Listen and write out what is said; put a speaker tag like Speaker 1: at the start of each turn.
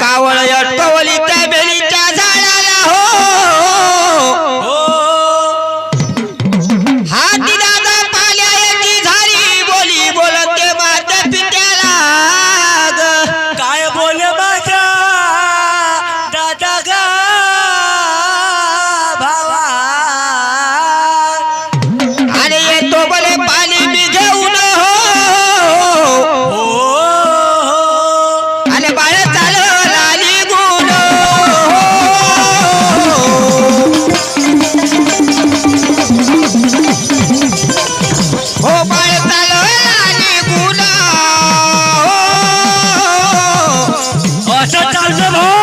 Speaker 1: कावळ अटकवली त्या बेलीच्या झाडाला हो हाती दादा पाल्याची झाली बोली बोलते माझ्या पित्याला
Speaker 2: काय बोले माझ्या दादा ग भावा
Speaker 1: आणि येतो बले पाणी मी घेऊन हो आणि बाळ चालव लाली गुण हो बाळ चालव लाली गुण
Speaker 2: असं चालतं भाऊ